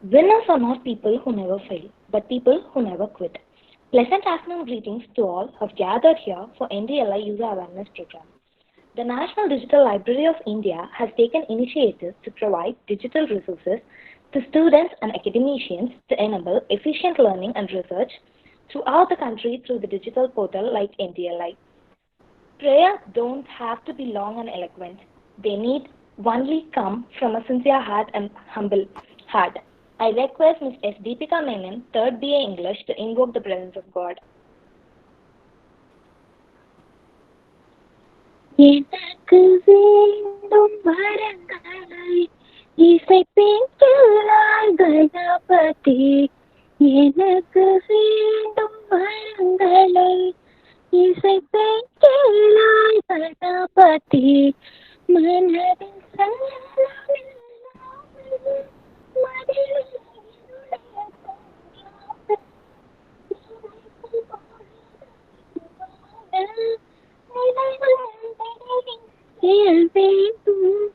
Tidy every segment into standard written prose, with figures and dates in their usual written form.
Winners are not people who never fail, but people who never quit. Pleasant afternoon greetings to all who have gathered here for NDLI User Awareness Program. The National Digital Library of India has taken initiatives to provide digital resources to students and academicians to enable efficient learning and research throughout the country through the digital portal like NDLI. Prayers don't have to be long and eloquent. They need only come from a sincere heart and humble heart. I request Ms. S. Deepika Menon, 3rd BA English, to invoke the presence of God. எனக்கு வேண்டும் வரங்களை இசைப்பேன் கேளாய் கணபதி எனக்கு வேண்டும் வரங்களை இசைப்பேன் கேளாய் கணபதி மனதில் வேண்டும்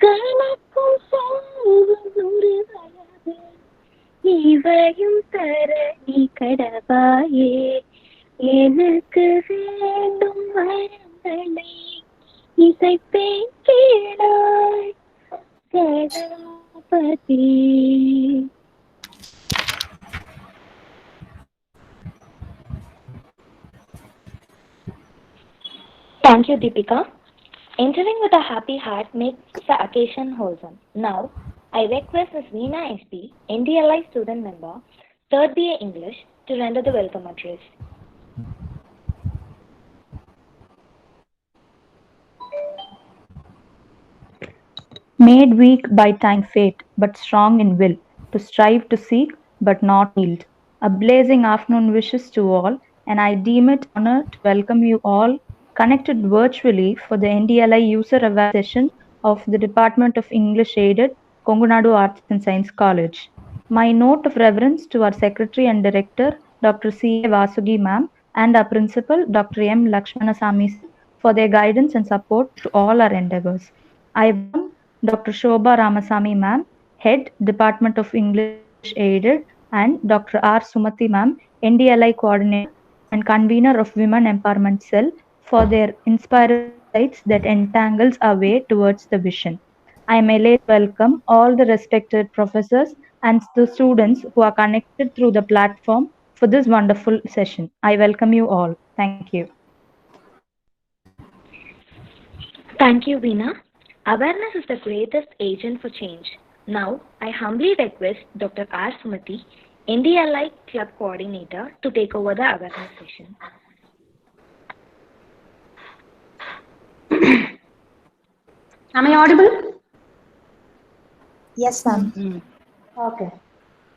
கணக்கும் சொல்வது இவையும் தர நீ கடவாயே எனக்கு வேண்டும் வரங்களை இசைப்பேன் கேளாய் Ganapathi. Thank you, Deepika. Entering with a happy heart makes the occasion wholesome. Now, I request Ms. Veena SP, NDLI student member, 3rd BA English, to render the welcome address. Made weak by time fate, but strong in will, to strive to seek, but not yield. A blazing afternoon wishes to all, and I deem it honor to welcome you all connected virtually for the NDLI user aware session of the Department of English Aided, Kongunadu Arts and Science College. My note of reverence to our Secretary and Director, Dr. C. A. Vasugi ma'am, and our Principal, Dr. M. Lakshmanasamy sir, for their guidance and support to all our endeavors. I welcome Dr. Shobha Ramasamy ma'am, Head, Department of English Aided, and Dr. R. Sumati ma'am, NDLI Coordinator and Convener of Women Empowerment Cell, for their inspiring insights that entangles our way towards the vision. I am elated to welcome all the respected professors and the students who are connected through the platform for this wonderful session. I welcome you all. Thank you. Thank you, Veena. Awareness is the greatest agent for change. Now, I humbly request Dr. R. Sumati, NDLI Club Coordinator, to take over the awareness session. Am I audible? Yes, ma'am. Okay.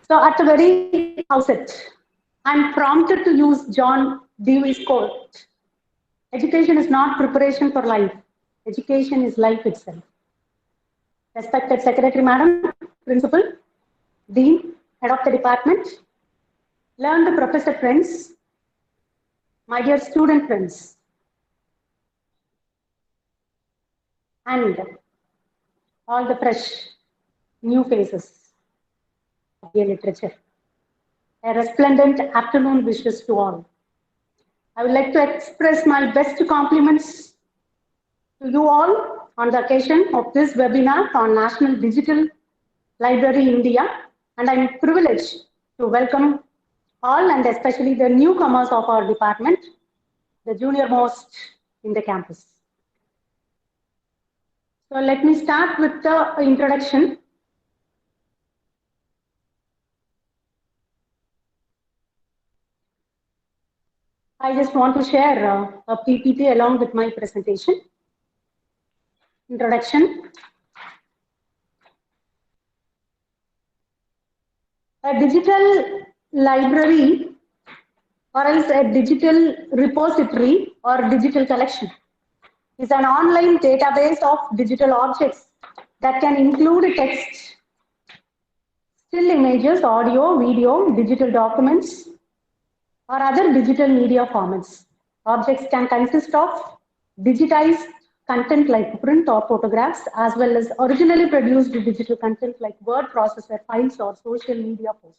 So at the very outset, I'm prompted to use John Dewey's quote. Education is not preparation for life. Education is life itself. Respected Secretary Madam, Principal, Dean, Head of the Department, learned professor friends, my dear student friends, and all the fresh new faces of the literature. A resplendent afternoon wishes to all. I would like to express my best compliments to you all on the occasion of this webinar on National Digital Library India, and I'm privileged to welcome all and especially the newcomers of our department, the junior most in the campus. So let me start with the introduction. I just want to share a PPT along with my presentation. Introduction. A digital library or else a digital repository or digital collection is an online database of digital objects that can include text, still images, audio, video, digital documents, or other digital media formats. Objects can consist of digitized content like print or photographs, as well as originally produced digital content like word processor files or social media posts.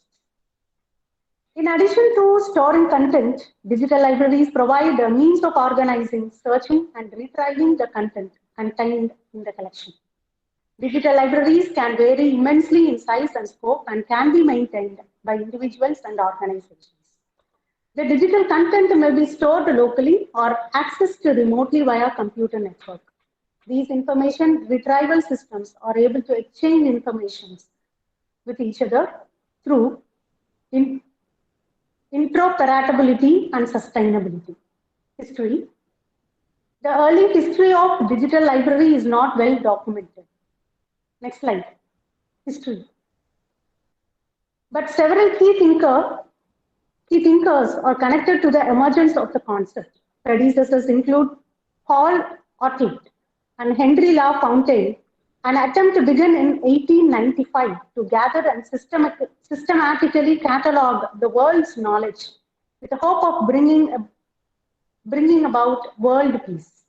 In addition to storing content, digital libraries provide a means of organizing, searching, and retrieving the content contained in the collection. Digital libraries can vary immensely in size and scope and can be maintained by individuals and organizations. The digital content may be stored locally or accessed remotely via computer network. These information retrieval systems are able to exchange information with each other through interoperability and sustainability. History. The early history of digital library is not well documented. Next slide. History. But several key thinkers are connected to the emergence of the concept. Predecessors include Paul Otlet and Henry LaFontaine. An attempt began in 1895 to gather and systematically catalog the world's knowledge with the hope of bringing about world peace.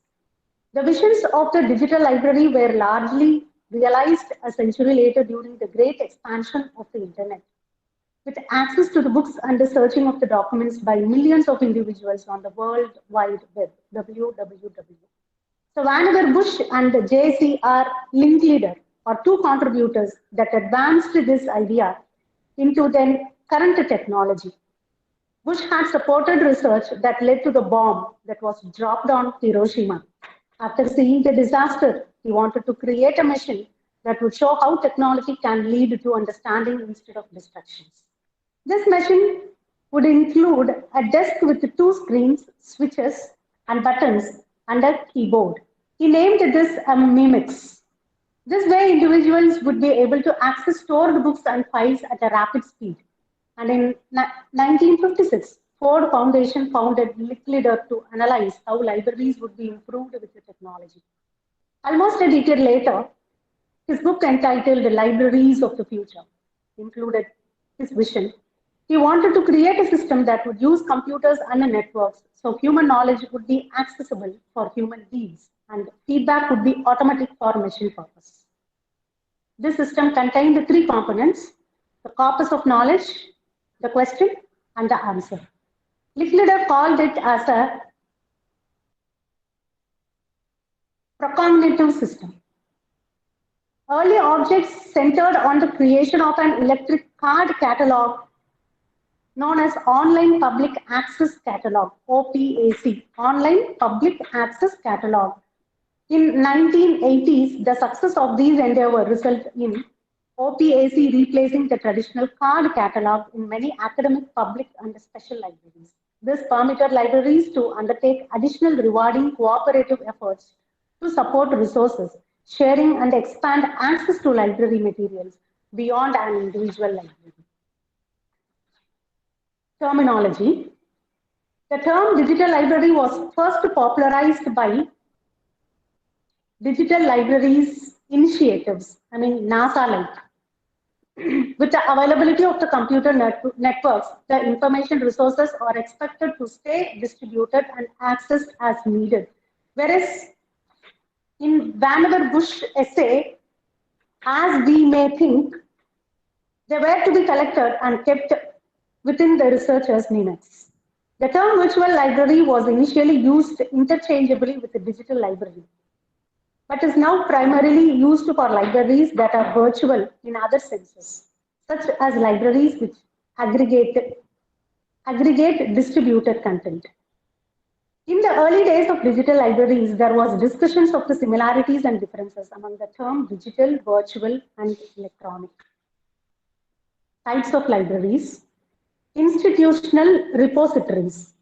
The visions of the digital library were largely realized a century later during the great expansion of the internet. With access to the books and the searching of the documents by millions of individuals on the World Wide Web, WWW. So Vannevar Bush and J.C.R. Linkleader are two contributors that advanced this idea into then current technology. Bush had supported research that led to the bomb that was dropped on Hiroshima. After seeing the disaster, he wanted to create a machine that would show how technology can lead to understanding instead of destructions. This machine would include a desk with two screens, switches, and buttons, and a keyboard. He named this a Mimix. This way, individuals would be able to access stored books and files at a rapid speed. And in 1956, Ford Foundation founded Linkleader to analyze how libraries would be improved with the technology. Almost a decade later, his book entitled The Libraries of the Future included his vision. He wanted to create a system that would use computers and networks so human knowledge would be accessible for human needs and feedback would be automatic for machine purpose. This system contained three components: the corpus of knowledge, the question, and the answer. Linkleader called it as a procognitive system. Early objects centered on the creation of an electric card catalog known as Online Public Access Catalog, OPAC, Online Public Access Catalog. In 1980s, the success of these endeavors resulted in OPAC replacing the traditional card catalog in many academic, public, and special libraries. This permitted libraries to undertake additional rewarding cooperative efforts to support resources, sharing, and expand access to library materials beyond an individual library. Terminology. The term digital library was first popularized by Digital Libraries Initiatives, NASA-like. With the availability of the computer networks, the information resources are expected to stay distributed and accessed as needed. Whereas in Vannevar Bush essay, as we may think, they were to be collected and kept within the researcher's limits. The term virtual library was initially used interchangeably with the digital library, but is now primarily used for libraries that are virtual in other senses, such as libraries which aggregate distributed content. In the early days of digital libraries, there was discussions of the similarities and differences among the term digital, virtual, and electronic. Types of libraries. Institutional repositories.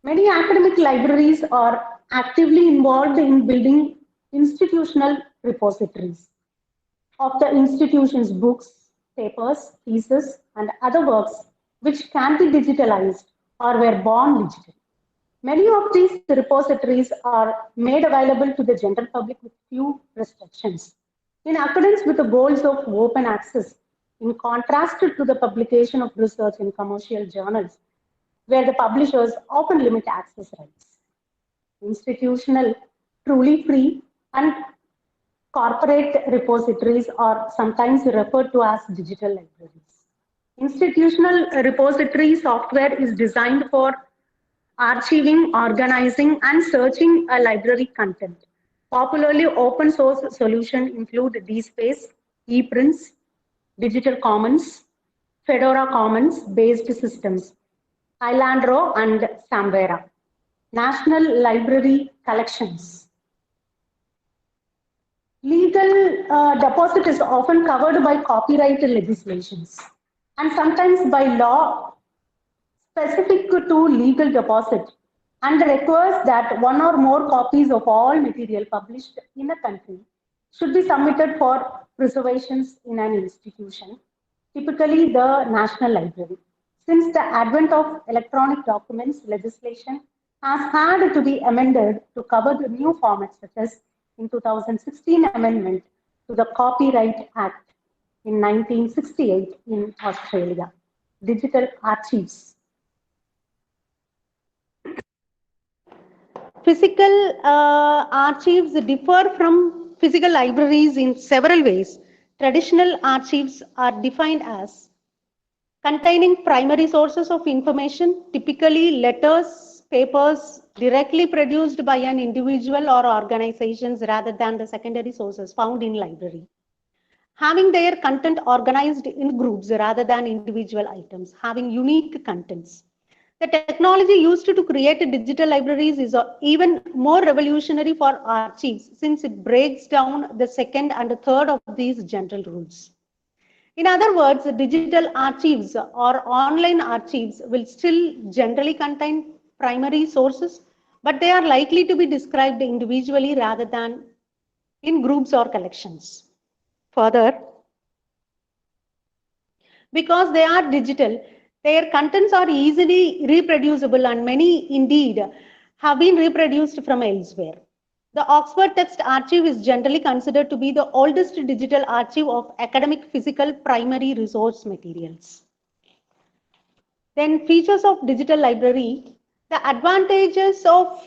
Many academic libraries are actively involved in building institutional repositories of the institution's books, papers, theses, and other works which can be digitalized or were born digital. Many of these repositories are made available to the general public with few restrictions. In accordance with the goals of open access, in contrast to the publication of research in commercial journals, where the publishers often limit access rights. Institutional, truly free, And corporate repositories are sometimes referred to as digital libraries. Institutional repository software is designed for archiving, organizing, and searching a library content. Popularly open source solutions include DSpace, ePrints, Digital Commons, Fedora Commons based systems, Islandro, and Samvera. National Library Collections. Legal deposit is often covered by copyright legislations and sometimes by law specific to legal deposit and requires that one or more copies of all material published in a country should be submitted for preservations in an institution, typically the National Library. Since the advent of electronic documents, legislation has had to be amended to cover the new formats, such as in 2016 amendment to the Copyright Act in 1968 in Australia. Digital archives. Physical archives differ from physical libraries in several ways. Traditional archives are defined as containing primary sources of information, typically letters, papers directly produced by an individual or organizations rather than the secondary sources found in library. Having their content organized in groups rather than individual items, having unique contents. The technology used to create digital libraries is even more revolutionary for archives since it breaks down the second and third of these general rules. In other words, digital archives or online archives will still generally contain primary sources, but they are likely to be described individually rather than in groups or collections. Further, because they are digital, their contents are easily reproducible and many indeed have been reproduced from elsewhere. The Oxford Text Archive is generally considered to be the oldest digital archive of academic physical primary resource materials. Then features of digital library. The advantages of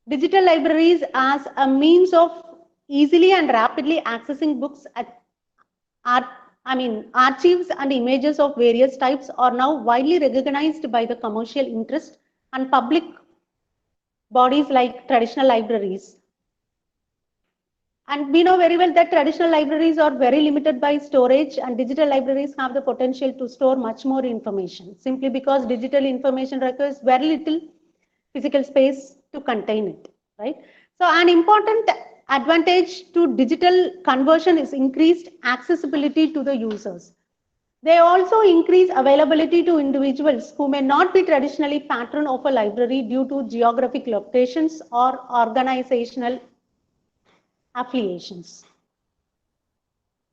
digital libraries as a means of easily and rapidly accessing books at archives and images of various types are now widely recognized by the commercial interest and public bodies like traditional libraries. And we know very well that traditional libraries are very limited by storage and digital libraries have the potential to store much more information simply because digital information requires very little physical space to contain it, right? So an important advantage to digital conversion is increased accessibility to the users. They also increase availability to individuals who may not be traditionally patron of a library due to geographic locations or organizational affiliations.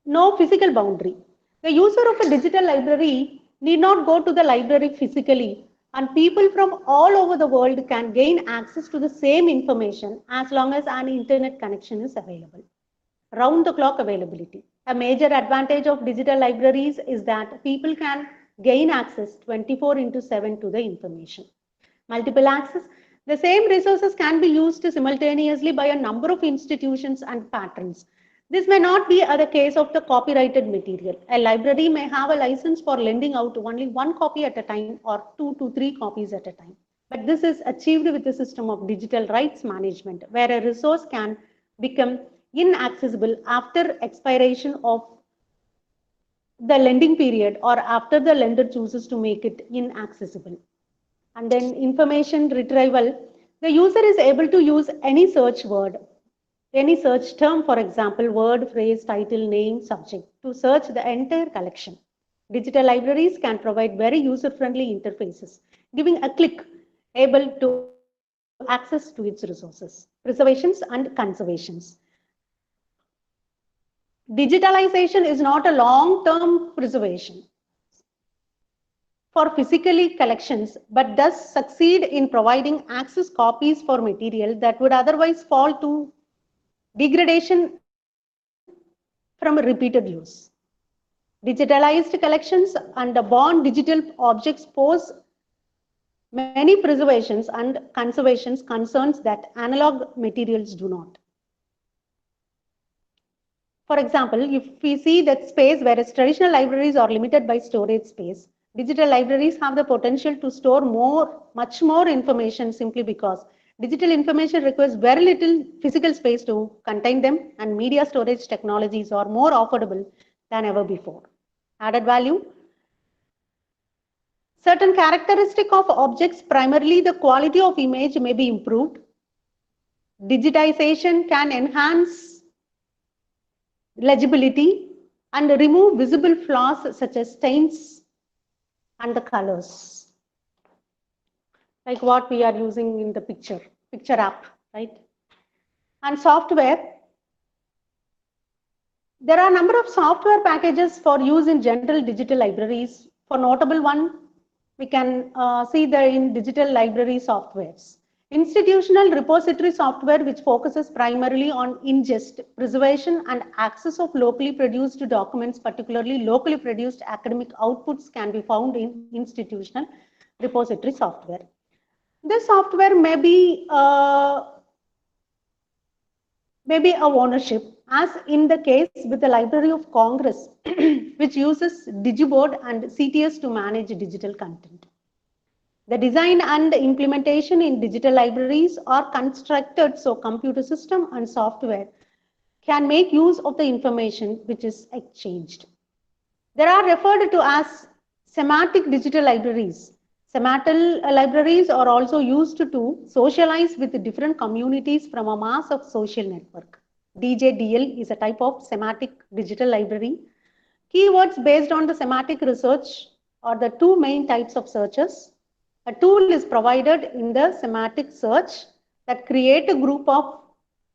No physical boundary. The user of a digital library need not go to the library physically, and people from all over the world can gain access to the same information as long as an internet connection is available. Round the clock availability. A major advantage of digital libraries is that people can gain access 24/7 to the information. Multiple access. The same resources can be used simultaneously by a number of institutions and patrons. This may not be the case of the copyrighted material. A library may have a license for lending out only one copy at a time or 2 to 3 copies at a time. But this is achieved with the system of digital rights management, where a resource can become inaccessible after expiration of the lending period or after the lender chooses to make it inaccessible. And then information retrieval, the user is able to use any search word, any search term, for example, word, phrase, title, name, subject, to search the entire collection. Digital libraries can provide very user-friendly interfaces, giving a click able to access to its resources. Preservations and conservations. Digitalization is not a long-term preservation for physically collections, but does succeed in providing access copies for material that would otherwise fall to degradation from repeated use. Digitalized collections and born digital objects pose many preservations and conservations concerns that analog materials do not. For example, if we see that space, whereas traditional libraries are limited by storage space, digital libraries have the potential to store much more information simply because digital information requires very little physical space to contain them, and media storage technologies are more affordable than ever before. Added value. Certain characteristic of objects, primarily the quality of image, may be improved. Digitization can enhance legibility and remove visible flaws such as stains and the colors, like what we are using in the picture app, right? And software, there are a number of software packages for use in general digital libraries. For notable one, we can see the in digital library softwares. Institutional repository software, which focuses primarily on ingest, preservation, and access of locally produced documents, particularly locally produced academic outputs, can be found in institutional repository software. This software may be of ownership, as in the case with the Library of Congress, which uses Digiboard and CTS to manage digital content. The design and implementation in digital libraries are constructed so computer system and software can make use of the information which is exchanged. There are referred to as semantic digital libraries. Semantic libraries are also used to socialize with different communities from a mass of social network. DJDL is a type of semantic digital library. Keywords based on the semantic research are the two main types of searches. A tool is provided in the semantic search that create a group of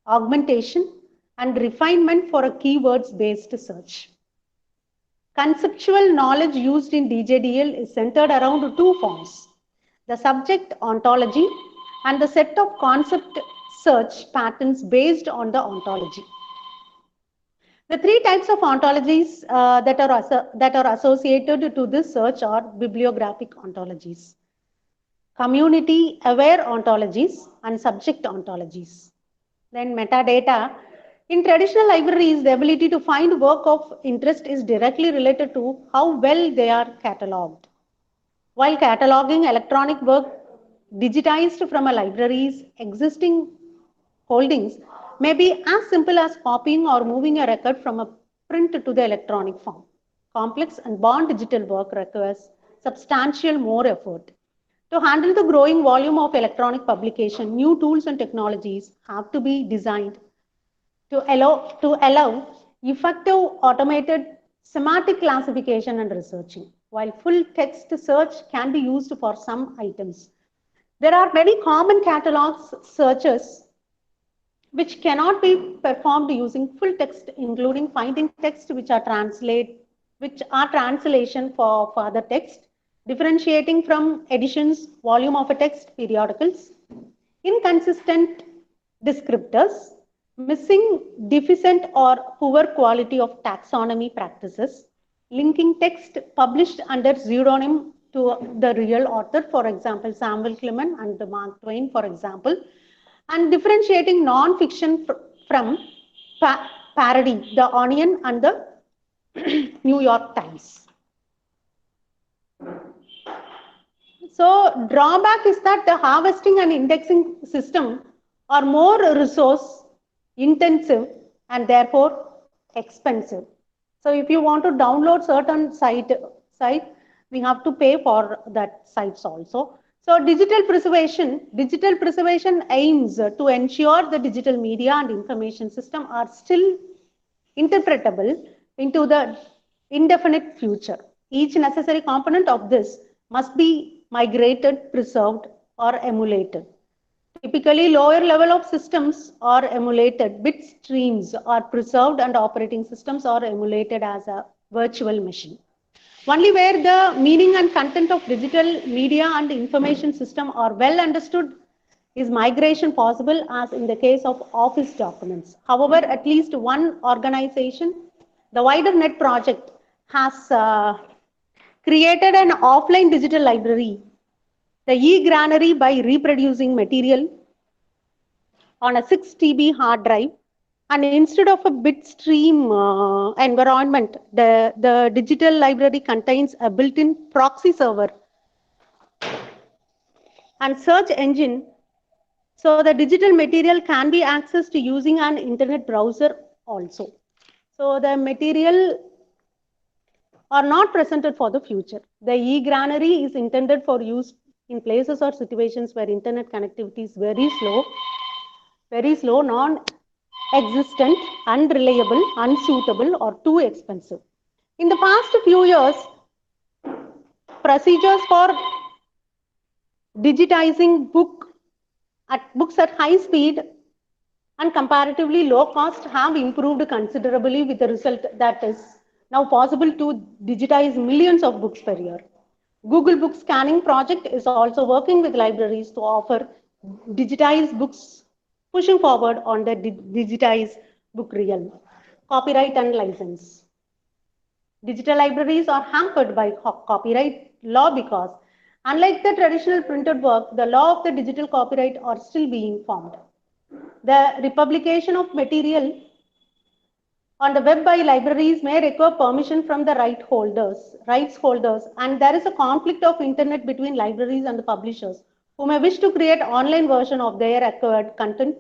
augmentation and refinement for a keywords-based search. Conceptual knowledge used in DJDL is centered around two forms: the subject ontology and the set of concept search patterns based on the ontology. The three types of ontologies that are associated to this search are bibliographic ontologies, community-aware ontologies, and subject ontologies. Then metadata. In traditional libraries, the ability to find work of interest is directly related to how well they are catalogued. While cataloging electronic work digitized from a library's existing holdings may be as simple as copying or moving a record from a print to the electronic form. Complex and bound digital work requires substantial more effort. To handle the growing volume of electronic publication, new tools and technologies have to be designed to allow effective automated semantic classification and researching. While full text search can be used for some items, there are many common catalogs searches which cannot be performed using full text, including finding text which are translation for further text, differentiating from editions, volume of a text, periodicals, inconsistent descriptors, missing, deficient or poor quality of taxonomy practices, linking text published under pseudonym to the real author, for example, Samuel Clemens and Mark Twain, for example, and differentiating non-fiction from parody, The Onion and the New York Times. So drawback is that the harvesting and indexing system are more resource intensive and therefore expensive. So if you want to download certain site, we have to pay for that sites also. So digital preservation aims to ensure the digital media and information system are still interpretable into the indefinite future. Each necessary component of this must be migrated, preserved, or emulated. Typically, lower level of systems are emulated, bit streams are preserved, and operating systems are emulated as a virtual machine. Only where the meaning and content of digital media and information system are well understood is migration possible, as in the case of office documents. However, at least one organization, the WiderNet project, has created an offline digital library, the eGranary, by reproducing material on a 6 TB hard drive And instead of a bitstream environment, the digital library contains a built-in proxy server and search engine, so the digital material can be accessed using an internet browser also. So the material are not presented for the future. The e-granary is intended for use in places or situations where internet connectivity is very slow, non-existent, unreliable, unsuitable, or too expensive. In the past few years, procedures for digitizing books at high speed and comparatively low cost have improved considerably, with the result that is now possible to digitize millions of books per year. Google Book Scanning Project is also working with libraries to offer digitized books, pushing forward on the digitized book realm. Copyright and license. Digital libraries are hampered by copyright law because, unlike the traditional printed work, the law of the digital copyright are still being formed. The republication of material on the web by libraries may require permission from the rights holders, and there is a conflict of internet between libraries and the publishers who may wish to create online version of their acquired content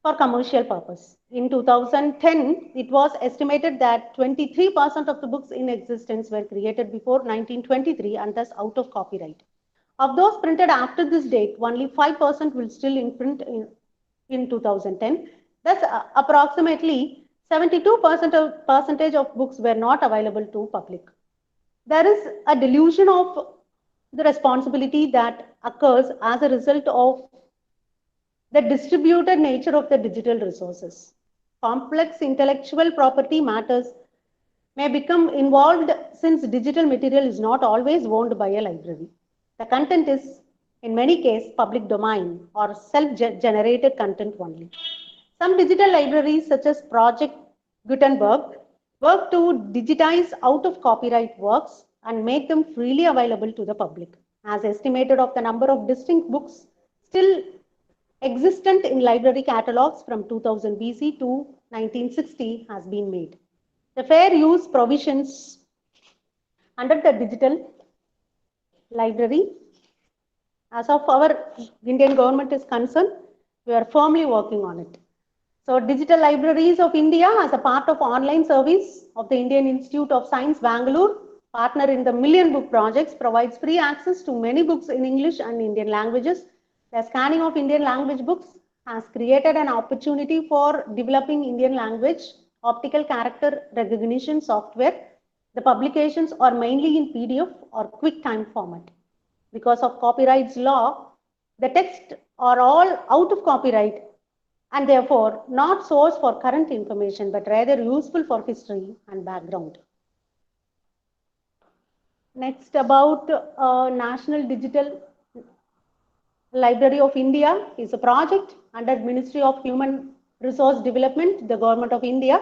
for commercial purpose. In 2010, it was estimated that 23% of the books in existence were created before 1923 and thus out of copyright. Of those printed after this date, only 5% will still in print in 2010. Thus, approximately 72% of books were not available to public. There is a delusion of the responsibility that occurs as a result of the distributed nature of the digital resources. Complex intellectual property matters may become involved since digital material is not always owned by a library. The content is, in many cases, public domain or self-generated content only. Some digital libraries, such as Project Gutenberg, work to digitize out of copyright works and make them freely available to the public. As estimated of the number of distinct books still existent in library catalogs from 2000 BC to 1960 has been made. The fair use provisions under the digital library, as of our Indian government is concerned, we are firmly working on it. So Digital Libraries of India, as a part of online service of the Indian Institute of Science, Bangalore, partner in the Million Book Projects, provides free access to many books in English and Indian languages. The scanning of Indian language books has created an opportunity for developing Indian language optical character recognition software. The publications are mainly in PDF or QuickTime format. Because of copyright law, the text are all out of copyright and therefore not source for current information, but rather useful for history and background. Next, about National Digital Library of India is a project under Ministry of Human Resource Development, the Government of India.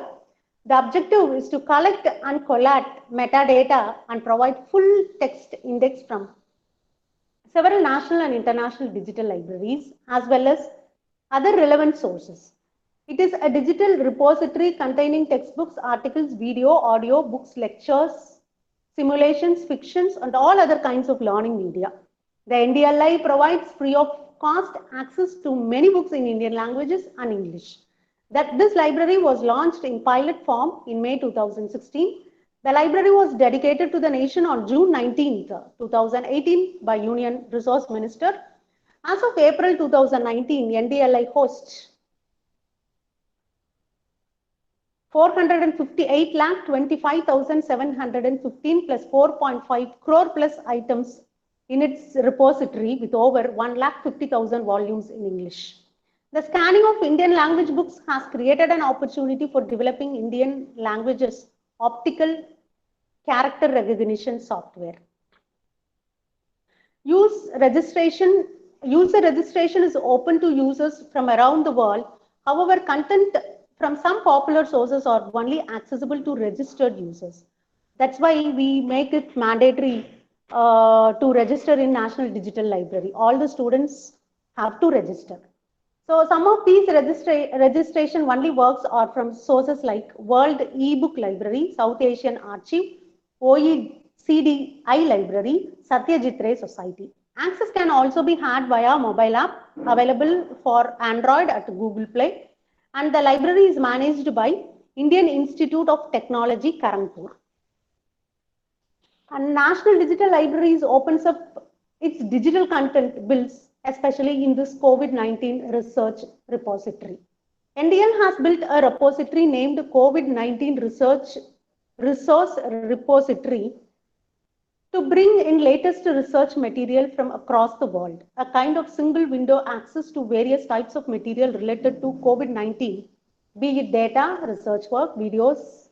The objective is to collect and collate metadata and provide full text index from several national and international digital libraries, as well as other relevant sources. It is a digital repository containing textbooks, articles, video, audio, books, lectures, simulations, fictions, and all other kinds of learning media. The NDLI provides free of cost access to many books in Indian languages and English. This library was launched in pilot form in May 2016. The library was dedicated to the nation on June 19, 2018 by Union Resource Minister. As of April 2019, NDLI hosts 458,25,715 plus 4.5 crore plus items in its repository with over 1,50,000 volumes in English. The scanning of Indian language books has created an opportunity for developing Indian languages optical character recognition software. User registration is open to users from around the world. However, content from some popular sources are only accessible to registered users. That's why we make it mandatory to register in National Digital Library. All the students have to register. So some of these registration only works are from sources like World eBook Library, South Asian Archive, OECD iLibrary, Satyajit Ray Society. Access can also be had via mobile app available for Android at Google Play, and the library is managed by Indian Institute of Technology, Karanpur. And National Digital Libraries opens up its digital content builds, especially in this COVID-19 research repository. NDL has built a repository named COVID-19 Resource Repository to bring in latest research material from across the world, a kind of single window access to various types of material related to COVID-19, be it data, research work, videos,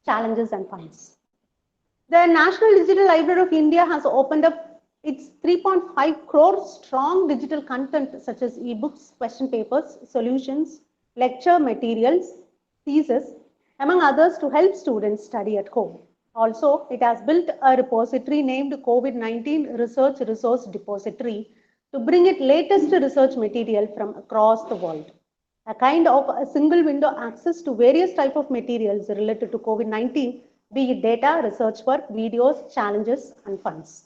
challenges, and funds. The National Digital Library of India has opened up its 3.5 crore strong digital content such as ebooks, question papers, solutions, lecture materials, thesis, among others to help students study at home. Also, it has built a repository named COVID-19 Research Resource Depository to bring its latest research material from across the world. A kind of a single window access to various types of materials related to COVID-19, be it data, research work, videos, challenges, and funds.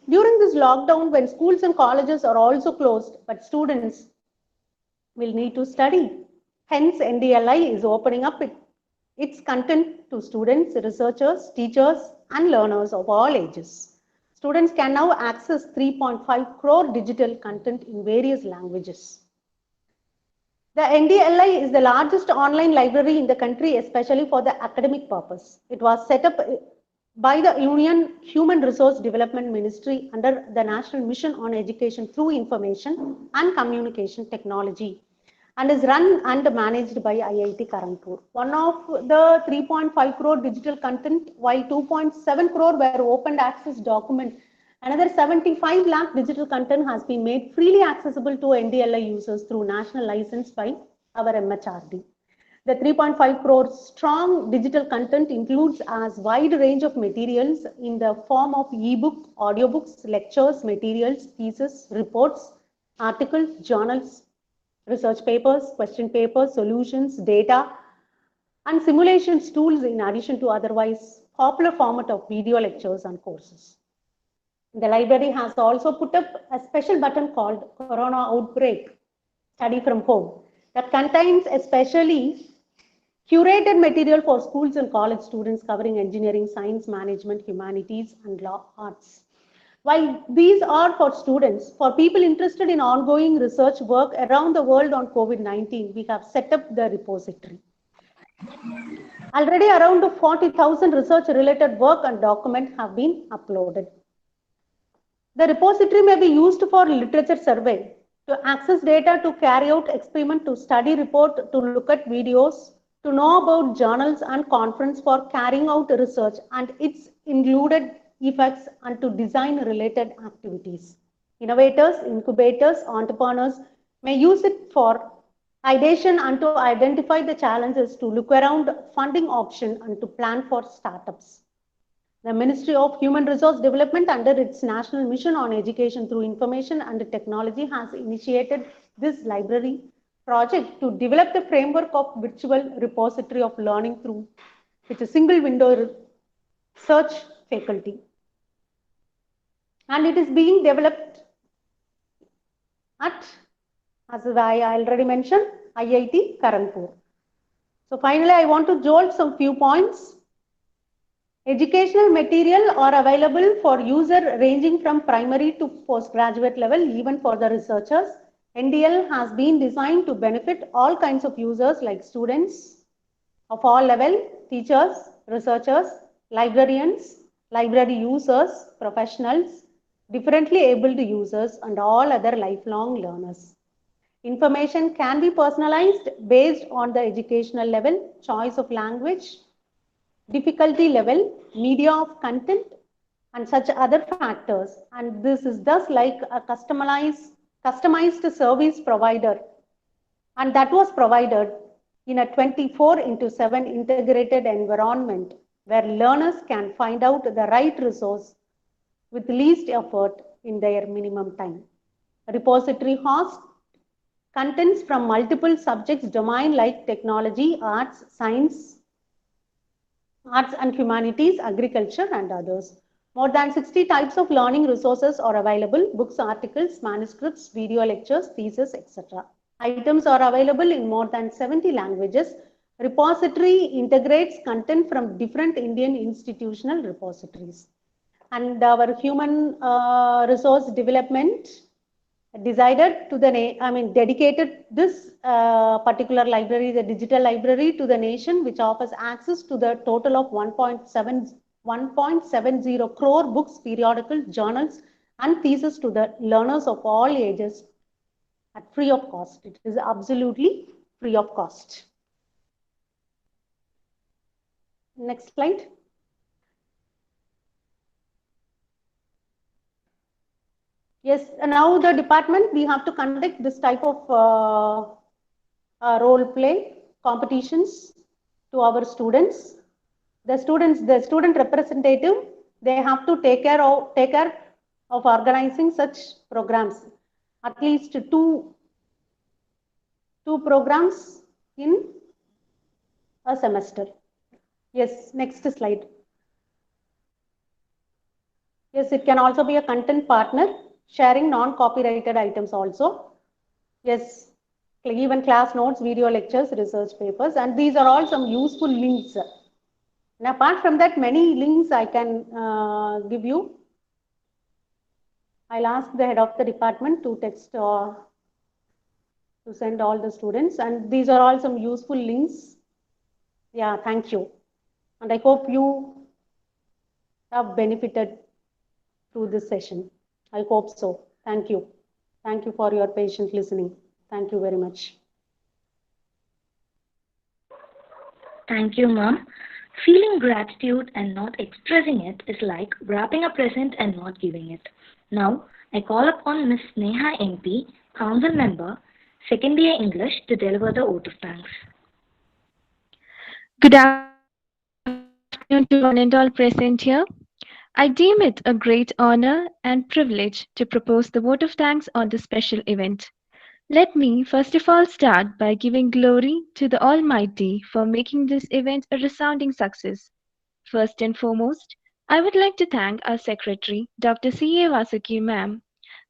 During this lockdown, when schools and colleges are also closed, but students will need to study. Hence, NDLI is opening up its content to students, researchers, teachers, and learners of all ages. Students can now access 3.5 crore digital content in various languages. The NDLI is the largest online library in the country, especially for the academic purpose. It was set up by the Union Human Resource Development Ministry under the National Mission on Education through Information and Communication Technology and is run and managed by IIT Karanpur. One of the 3.5 crore digital content, while 2.7 crore were open access document, another 75 lakh digital content has been made freely accessible to NDLI users through national license by our MHRD. The 3.5 crore strong digital content includes as wide range of materials in the form of ebook, audiobooks, lectures, materials, thesis, reports, articles, journals, research papers, question papers, solutions, data, and simulations tools in addition to otherwise popular format of video lectures and courses. The library has also put up a special button called Corona Outbreak, Study from Home, that contains especially curated material for schools and college students covering engineering, science, management, humanities, and law arts. While these are for students, for people interested in ongoing research work around the world on COVID-19, we have set up the repository. Already around 40,000 research-related work and documents have been uploaded. The repository may be used for literature survey, to access data, to carry out experiment, to study report, to look at videos, to know about journals and conference for carrying out research and its included effects, and to design related activities. Innovators, incubators, entrepreneurs may use it for ideation and to identify the challenges, to look around funding option and to plan for startups. The Ministry of Human Resource Development under its National Mission on Education through Information and Technology has initiated this library project to develop the framework of virtual repository of learning through with a single window search faculty. And it is being developed at, as I already mentioned, IIT Karanpur. So finally, I want to jolt some few points. Educational material are available for user ranging from primary to postgraduate level, even for the researchers. NDL has been designed to benefit all kinds of users like students of all level, teachers, researchers, librarians, library users, professionals, differently abled users, and all other lifelong learners. Information can be personalized based on the educational level, choice of language, difficulty level, media of content, and such other factors. And this is thus like a customized service provider. And that was provided in a 24/7 integrated environment where learners can find out the right resource with least effort in their minimum time. A repository hosts contents from multiple subjects domain like technology, arts, science, arts and humanities, agriculture, and others. More than 60 types of learning resources are available: books, articles, manuscripts, video lectures, theses, etc. Items are available in more than 70 languages. Repository integrates content from different Indian institutional repositories. And our human resource development decided to the dedicated this particular library, the digital library, to the nation, which offers access to the total of 1.70 crore books, periodicals, journals, and theses to the learners of all ages at free of cost. It is absolutely free of cost. Next slide. Yes, now the department, we have to conduct this type of role play competitions to our students. The student representative, they have to take care of organizing such programs. At least two programs in a semester. Yes, next slide. Yes, it can also be a content partner, sharing non-copyrighted items also. Yes, even class notes, video lectures, research papers, and these are all some useful links. And apart from that, many links I can give you. I'll ask the head of the department to text to send all the students, and these are all some useful links. Yeah, thank you. And I hope you have benefited through this session. I hope so. Thank you. Thank you for your patient listening. Thank you very much. Thank you, Mom. Feeling gratitude and not expressing it is like wrapping a present and not giving it. Now, I call upon Ms. Neha MP, Council Member, Second Year English, to deliver the vote of thanks. Good afternoon to one and all present here. I deem it a great honor and privilege to propose the vote of thanks on this special event. Let me first of all start by giving glory to the Almighty for making this event a resounding success. First and foremost, I would like to thank our Secretary, Dr. C.A. Vasuki ma'am.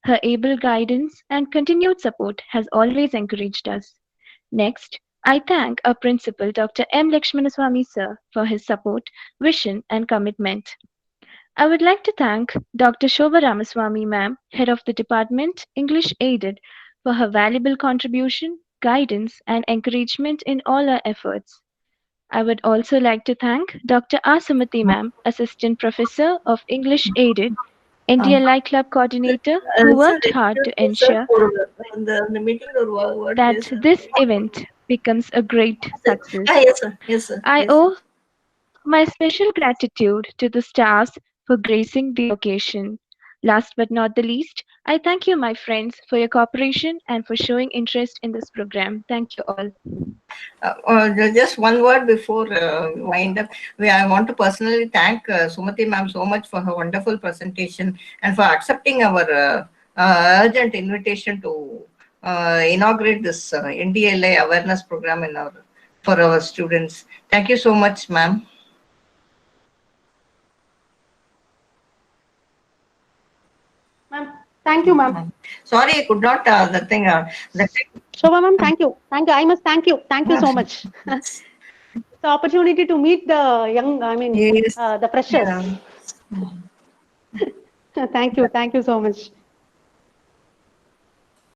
Her able guidance and continued support has always encouraged us. Next, I thank our Principal, Dr. M. Lakshmanaswamy sir, for his support, vision, and commitment. I would like to thank Dr. Shobha Ramaswamy ma'am, Head of the Department, English Aided, for her valuable contribution, guidance, and encouragement in all our efforts. I would also like to thank Dr. R. Sumati ma'am, Assistant Professor of English Aided, NDLI Club Coordinator, who worked hard to ensure that this event becomes a great success. Yes, sir. Yes, sir. I Yes, owe my special gratitude to the stars for gracing the occasion. Last but not the least, I thank you, my friends, for your cooperation and for showing interest in this program. Thank you all. Just one word before wind up. I want to personally thank Sumati ma'am so much for her wonderful presentation and for accepting our urgent invitation to inaugurate this NDLA awareness program for our students. Thank you so much, ma'am. Thank you, ma'am. Sorry, I could not. Shobha, ma'am, thank you. Thank you. I must thank you. Thank you so much. The opportunity to meet the young, yes. the freshers. Yeah. Thank you. Thank you so much.